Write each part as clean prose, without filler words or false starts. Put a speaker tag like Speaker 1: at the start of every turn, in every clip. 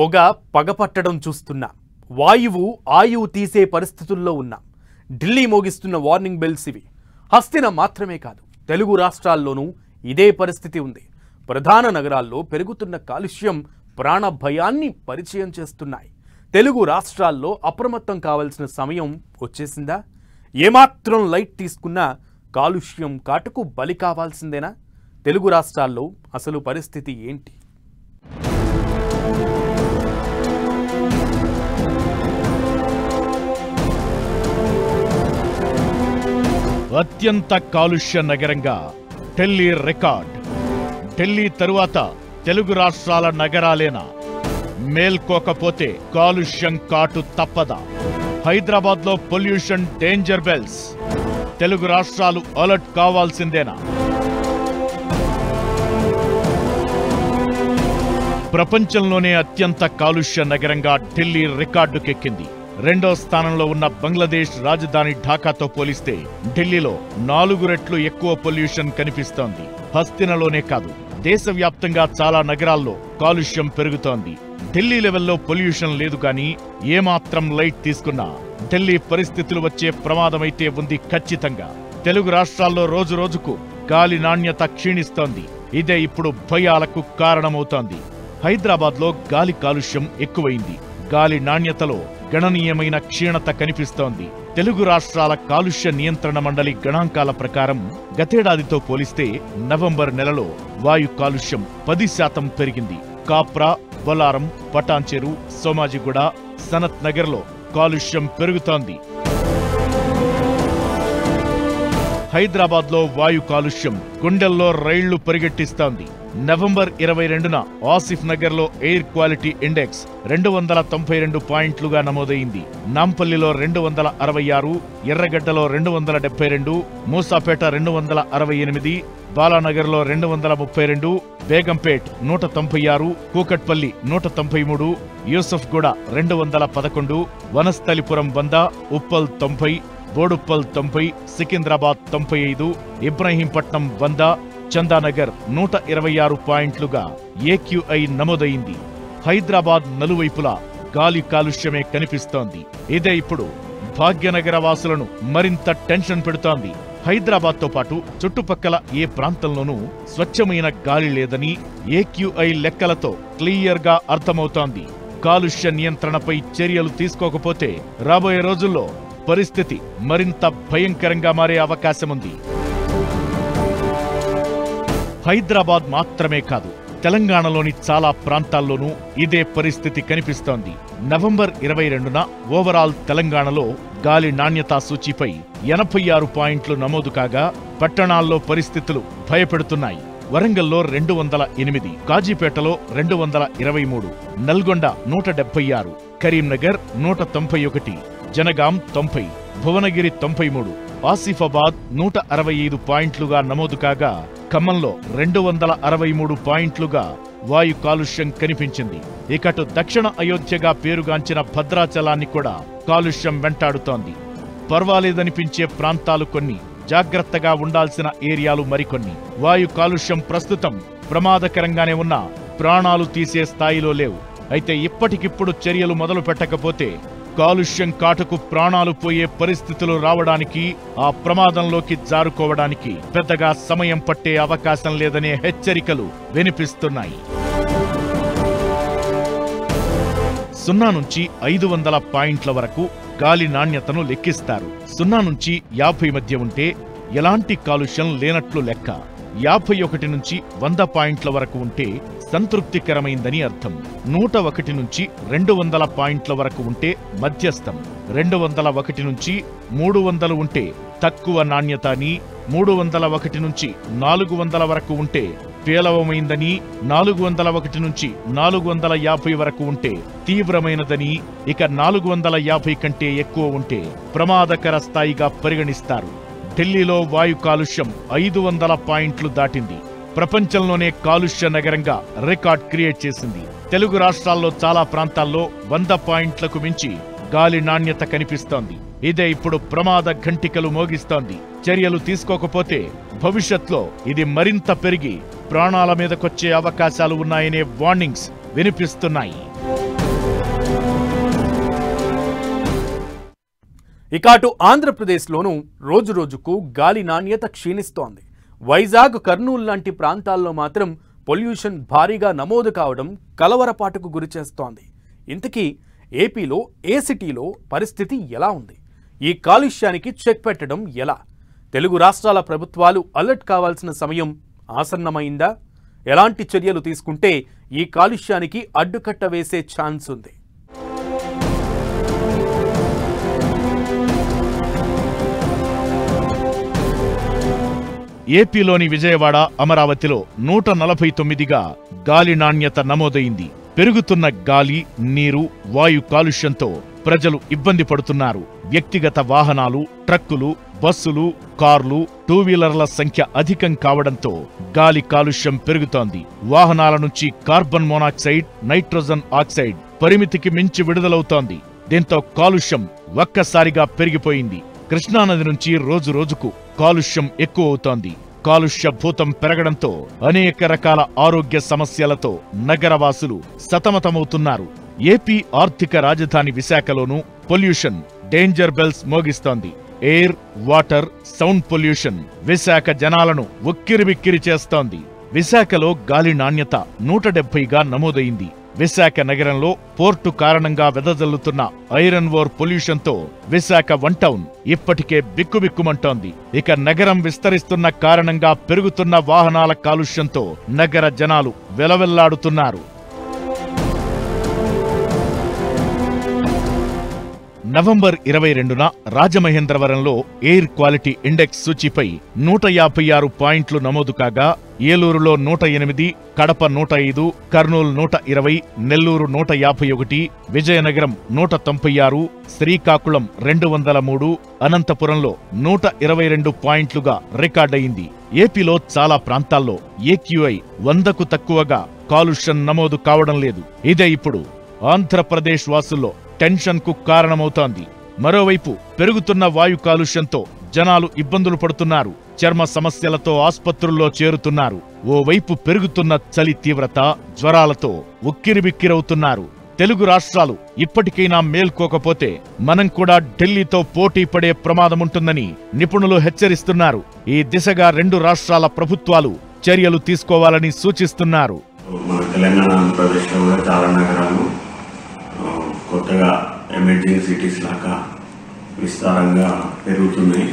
Speaker 1: పొగ పగపట్టడం చూస్తున్నాం. వాయువు ఆయువు తీసే పరిస్థితుల్లో ఉన్నాం. ఢిల్లీ మోగిస్తున్న వార్నింగ్ బెల్స్ ఇవి. హస్తిన మాత్రమే కాదు, తెలుగు రాష్ట్రాల్లోనూ ఇదే పరిస్థితి ఉంది. ప్రధాన నగరాల్లో పెరుగుతున్న కాలుష్యం ప్రాణ భయాన్ని పరిచయం చేస్తున్నాయి. తెలుగు రాష్ట్రాల్లో అప్రమత్తం కావాల్సిన సమయం వచ్చేసిందా? ఏమాత్రం లైట్ తీసుకున్నా కాలుష్యం కాటుకు బలి కావాల్సిందేనా? తెలుగు రాష్ట్రాల్లో అసలు పరిస్థితి ఏంటి?
Speaker 2: అత్యంత కాలుష్య నగరంగా ఢిల్లీ రికార్డ్. ఢిల్లీ తరువాత తెలుగు రాష్ట్రాల నగరాలేనా? మేల్కోకపోతే కాలుష్యం కాటు తప్పదా? హైదరాబాద్లో పొల్యూషన్ డేంజర్ బెల్స్. తెలుగు రాష్ట్రాలు అలర్ట్ కావాల్సిందేనా? ప్రపంచంలోనే అత్యంత కాలుష్య నగరంగా ఢిల్లీ రికార్డుకెక్కింది. రెండో స్థానంలో ఉన్న బంగ్లాదేశ్ రాజధాని ఢాకాతో పోలిస్తే ఢిల్లీలో 4 రెట్లు ఎక్కువ పొల్యూషన్ కనిపిస్తోంది. హస్తినలోనే కాదు, దేశవ్యాప్తంగా చాలా నగరాల్లో కాలుష్యం పెరుగుతోంది. ఢిల్లీ లెవెల్లో పొల్యూషన్ లేదు కానీ ఏమాత్రం లైట్ తీసుకున్నా ఢిల్లీ పరిస్థితులు వచ్చే ప్రమాదమైతే ఉంది ఖచ్చితంగా. తెలుగు రాష్ట్రాల్లో రోజు రోజుకు గాలి నాణ్యత క్షీణిస్తోంది. ఇదే ఇప్పుడు భయాలకు కారణమవుతోంది. హైదరాబాద్లో గాలి కాలుష్యం ఎక్కువైంది. గాలి నాణ్యతలో గణనీయమైన క్షీణత కనిపిస్తోంది. తెలుగు రాష్ట్రాల కాలుష్య నియంత్రణ మండలి గణాంకాల ప్రకారం గతేడాదితో పోలిస్తే నవంబర్ నెలలో వాయు కాలుష్యం 10% పెరిగింది. కాప్రా, బొలారం, పటాన్చెరు, సోమాజిగూడ, సనత్ నగర్లో కాలుష్యం పెరుగుతోంది. హైదరాబాద్లో వాయు కాలుష్యం గుండెల్లో రైళ్లు పరిగెట్టిస్తోంది. నవంబర్ 22న ఆసిఫ్ నగర్లో ఎయిర్ క్వాలిటీ ఇండెక్స్ 292 పాయింట్లుగా నమోదైంది. నాంపల్లిలో 266, ఎర్రగడ్డలో 272, మూసాపేట 268, బాలానగర్లో 232, బేగంపేట్ 196, కూకట్పల్లి 193, యూసఫ్గూడ 211, వనస్థలిపురం 100, ఉప్పల్ 90, బోడుప్పల్ 90, సికింద్రాబాద్ 95, ఇబ్రహీంపట్నం 100, చందానగర్ 126 పాయింట్లుగా ఏక్యూఐ నమోదైంది. హైదరాబాద్ నలువైపులా గాలి కాలుష్యమే కనిపిస్తోంది. ఇదే ఇప్పుడు భాగ్యనగర వాసులను మరింత టెన్షన్ పెడుతోంది. హైదరాబాద్తో పాటు చుట్టుపక్కల ఏ ప్రాంతంలోనూ స్వచ్ఛమైన గాలి లేదని ఏక్యూఐ లెక్కలతో క్లియర్గా అర్థమవుతోంది. కాలుష్య నియంత్రణపై చర్యలు తీసుకోకపోతే రాబోయే రోజుల్లో పరిస్థితి మరింత భయంకరంగా మారే అవకాశముంది. హైదరాబాద్ మాత్రమే కాదు, తెలంగాణలోని చాలా ప్రాంతాల్లోనూ ఇదే పరిస్థితి కనిపిస్తోంది. నవంబర్ 22న ఓవరాల్ తెలంగాణలో గాలి నాణ్యతా సూచీపై 86 పాయింట్లు నమోదు కాగా పట్టణాల్లో పరిస్థితులు భయపెడుతున్నాయి. వరంగల్లో 208, కాజీపేటలో 223, నల్గొండ 176, కరీంనగర్ 191, జనగాం 90, భువనగిరి 93, ఆసిఫాబాద్ 165 పాయింట్లుగా నమోదు కాగా ఖమ్మంలో 263 పాయింట్లుగా వాయు కాలుష్యం కనిపించింది. ఇకటు దక్షిణ అయోధ్యగా పేరుగాంచిన భద్రాచలాన్ని కూడా కాలుష్యం వెంటాడుతోంది. పర్వాలేదనిపించే ప్రాంతాలు కొన్ని, జాగ్రత్తగా ఉండాల్సిన ఏరియాలు మరికొన్ని. వాయు కాలుష్యం ప్రస్తుతం ప్రమాదకరంగానే ఉన్నా ప్రాణాలు తీసే స్థాయిలో లేవు. అయితే ఇప్పటికిప్పుడు చర్యలు మొదలు పెట్టకపోతే కాలుష్యం కాటుకు ప్రాణాలు పోయే పరిస్థితులు రావడానికి, ఆ ప్రమాదంలోకి జారుకోవడానికి పెద్దగా సమయం పట్టే అవకాశం లేదనే హెచ్చరికలు వినిపిస్తున్నాయి. 0 నుంచి 500 పాయింట్ల వరకు గాలి నాణ్యతను లెక్కిస్తారు. 0 నుంచి 50 మధ్య ఉంటే ఎలాంటి కాలుష్యం లేనట్లు లెక్క. 51 నుంచి 100 పాయింట్ల వరకు ఉంటే సంతృప్తికరమైందని అర్థం. 101 నుంచి 200 పాయింట్ల వరకు ఉంటే మధ్యస్థం. 201 నుంచి 300 ఉంటే తక్కువ నాణ్యత అని, 301 నుంచి 400 వరకు ఉంటే పేలవమైందని, 401 నుంచి 450 వరకు ఉంటే తీవ్రమైనదని, ఇక 450 కంటే ఎక్కువ ఉంటే ప్రమాదకర స్థాయిగా పరిగణిస్తారు. ఢిల్లీలో వాయు కాలుష్యం 500 పాయింట్లు దాటింది. ప్రపంచంలోనే కాలుష్య నగరంగా రికార్డ్ క్రియేట్ చేసింది. తెలుగు రాష్ట్రాల్లో చాలా ప్రాంతాల్లో 100 పాయింట్లకు మించి గాలి నాణ్యత కనిపిస్తోంది. ఇదే ఇప్పుడు ప్రమాద ఘంటికలు మోగిస్తోంది. చర్యలు తీసుకోకపోతే భవిష్యత్లో ఇది మరింత పెరిగి ప్రాణాల మీదకొచ్చే అవకాశాలు ఉన్నాయనే వార్నింగ్స్ వినిపిస్తున్నాయి.
Speaker 1: ఇక అటు ఆంధ్రప్రదేశ్లోనూ రోజురోజుకు గాలి నాణ్యత క్షీణిస్తోంది. వైజాగ్, కర్నూలు లాంటి ప్రాంతాల్లో మాత్రం పొల్యూషన్ భారీగా నమోదు కావడం కలవరపాటుకు గురిచేస్తోంది. ఇంతకీ ఏపీలో ఏ సిటీలో పరిస్థితి ఎలా ఉంది? ఈ కాలుష్యానికి చెక్ పెట్టడం ఎలా? తెలుగు రాష్ట్రాల ప్రభుత్వాలు అలర్ట్ కావాల్సిన సమయం ఆసన్నమైందా? ఎలాంటి చర్యలు తీసుకుంటే ఈ కాలుష్యానికి అడ్డుకట్ట వేసే ఛాన్స్ ఉంది?
Speaker 2: ఏపీలోని విజయవాడ, అమరావతిలో 149గా గాలి నాణ్యత నమోదైంది. పెరుగుతున్న గాలి, నీరు, వాయు కాలుష్యంతో ప్రజలు ఇబ్బంది పడుతున్నారు. వ్యక్తిగత వాహనాలు, ట్రక్కులు, బస్సులు, కార్లు, టూ వీలర్ల సంఖ్య అధికం కావడంతో గాలి కాలుష్యం పెరుగుతోంది. వాహనాల నుంచి కార్బన్ మోనాక్సైడ్, నైట్రోజన్ ఆక్సైడ్ పరిమితికి మించి విడుదలవుతోంది. దీంతో కాలుష్యం ఒక్కసారిగా పెరిగిపోయింది. కృష్ణానది నుంచి రోజు రోజుకు కాలుష్యం ఎక్కువవుతోంది. కాలుష్య భూతం పెరగడంతో అనేక రకాల ఆరోగ్య సమస్యలతో నగరవాసులు సతమతమవుతున్నారు. ఏపీ ఆర్థిక రాజధాని విశాఖలోనూ పొల్యూషన్ డేంజర్ బెల్స్ మోగిస్తోంది. Air, water, sound pollution Visakha జనాలను ఉక్కిరిబిక్కిరి చేస్తోంది. విశాఖలో గాలి నాణ్యత 170గా నమోదైంది. విశాఖ నగరంలో పోర్టు కారణంగా వెదజల్లుతున్న ఐరన్ ఓర్ పొల్యూషన్తో విశాఖ వన్ టౌన్ ఇప్పటికే బిక్కుబిక్కుమంటోంది. ఇక నగరం విస్తరిస్తున్న కారణంగా పెరుగుతున్న వాహనాల కాలుష్యంతో నగర జనాలు వెలవెల్లాడుతున్నారు. నవంబర్ 22న రాజమహేంద్రవరంలో ఎయిర్ క్వాలిటీ ఇండెక్స్ సూచీపై 156 పాయింట్లు నమోదు కాగా, ఏలూరులో 108, కడప 105, కర్నూలు 120, నెల్లూరు 151, విజయనగరం 196, శ్రీకాకుళం 203, అనంతపురంలో 122 పాయింట్లుగా రికార్డయింది. ఏపీలో చాలా ప్రాంతాల్లో ఏక్యూఐ 100కు తక్కువగా కాలుష్యం నమోదు కావడం లేదు. ఇదే ఇప్పుడు ఆంధ్రప్రదేశ్ వాసుల్లో టెన్షన్ కు కారణమవుతోంది. మరోవైపు పెరుగుతున్న వాయు కాలుష్యంతో జనాలు ఇబ్బందులు పడుతున్నారు. చర్మ సమస్యలతో ఆస్పత్రుల్లో చేరుతున్నారు. ఓవైపు పెరుగుతున్న చలి తీవ్రత, జ్వరాలతో ఉక్కిరిబిక్కిరవుతున్నారు. తెలుగు రాష్ట్రాలు ఇప్పటికైనా మేల్కోకపోతే మనం కూడా ఢిల్లీతో పోటీ పడే ప్రమాదముంటుందని నిపుణులు హెచ్చరిస్తున్నారు. ఈ దిశగా 2 రాష్ట్రాల ప్రభుత్వాలు చర్యలు తీసుకోవాలని సూచిస్తున్నారు.
Speaker 3: తెలంగాణ, ఆంధ్రప్రదేశ్లో కూడా చాలా నగరాలు కొత్తగా ఎమర్జింగ్ సిటీస్ లాగా విస్తారంగా పెరుగుతున్నాయి.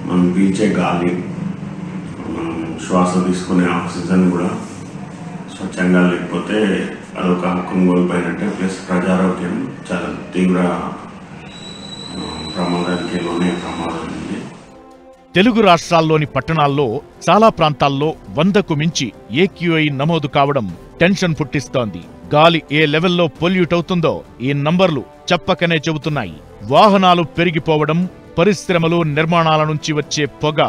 Speaker 3: మనం పీల్చే గాలి, మనం శ్వాస తీసుకునే ఆక్సిజన్ కూడా స్వచ్ఛంగా లేకపోతే అదొక హక్కును కోల్పోయినట్టే. ప్లస్ ప్రజారోగ్యం చాలా తీవ్ర ప్రమాదానికి ప్రమాదం ఉంది.
Speaker 2: తెలుగు రాష్ట్రాల్లోని పట్టణాల్లో చాలా ప్రాంతాల్లో 100కు మించి ఏక్యూఐ నమోదు కావడం టెన్షన్ పుట్టిస్తోంది. గాలి ఏ లెవెల్లో పొల్యూట్ అవుతుందో ఈ నంబర్లు చెప్పకనే చెబుతున్నాయి. వాహనాలు పెరిగిపోవడం, పరిశ్రమలు, నిర్మాణాల నుంచి వచ్చే పొగ,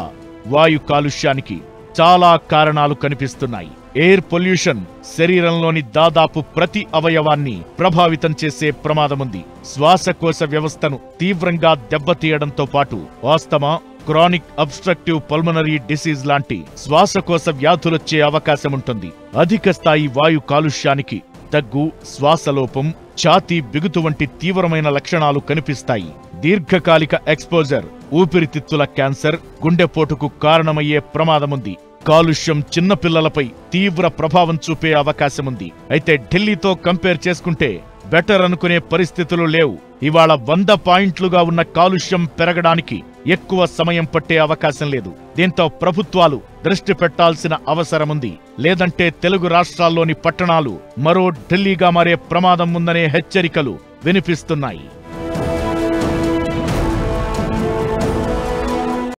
Speaker 2: వాయు కాలుష్యానికి చాలా కారణాలు కనిపిస్తున్నాయి. ఎయిర్ పొల్యూషన్ శరీరంలోని దాదాపు ప్రతి అవయవాన్ని ప్రభావితం చేసే ప్రమాదముంది. శ్వాసకోశ వ్యవస్థను తీవ్రంగా దెబ్బతీయడంతో పాటు asthma, chronic obstructive pulmonary disease లాంటి శ్వాసకోశ వ్యాధులొచ్చే అవకాశముంటుంది. అధిక స్థాయి వాయు కాలుష్యానికి దగ్గు, శ్వాసలోపం, ఛాతీ బిగుతు వంటి తీవ్రమైన లక్షణాలు కనిపిస్తాయి. దీర్ఘకాలిక ఎక్స్పోజర్ ఊపిరితిత్తుల క్యాన్సర్, గుండెపోటుకు కారణమయ్యే ప్రమాదముంది. కాలుష్యం చిన్నపిల్లలపై తీవ్ర ప్రభావం చూపే అవకాశముంది. అయితే ఢిల్లీతో కంపేర్ చేసుకుంటే బెటర్ అనుకునే పరిస్థితులు లేవు. ఇవాళ 100 పాయింట్లుగా ఉన్న కాలుష్యం పెరగడానికి ఎక్కువ సమయం పట్టే అవకాశం లేదు. దీంతో ప్రభుత్వాలు దృష్టి పెట్టాల్సిన అవసరముంది. లేదంటే తెలుగు రాష్ట్రాల్లోని పట్టణాలు మరో ఢిల్లీగా మారే ప్రమాదం ఉందనే హెచ్చరికలు వినిపిస్తున్నాయి.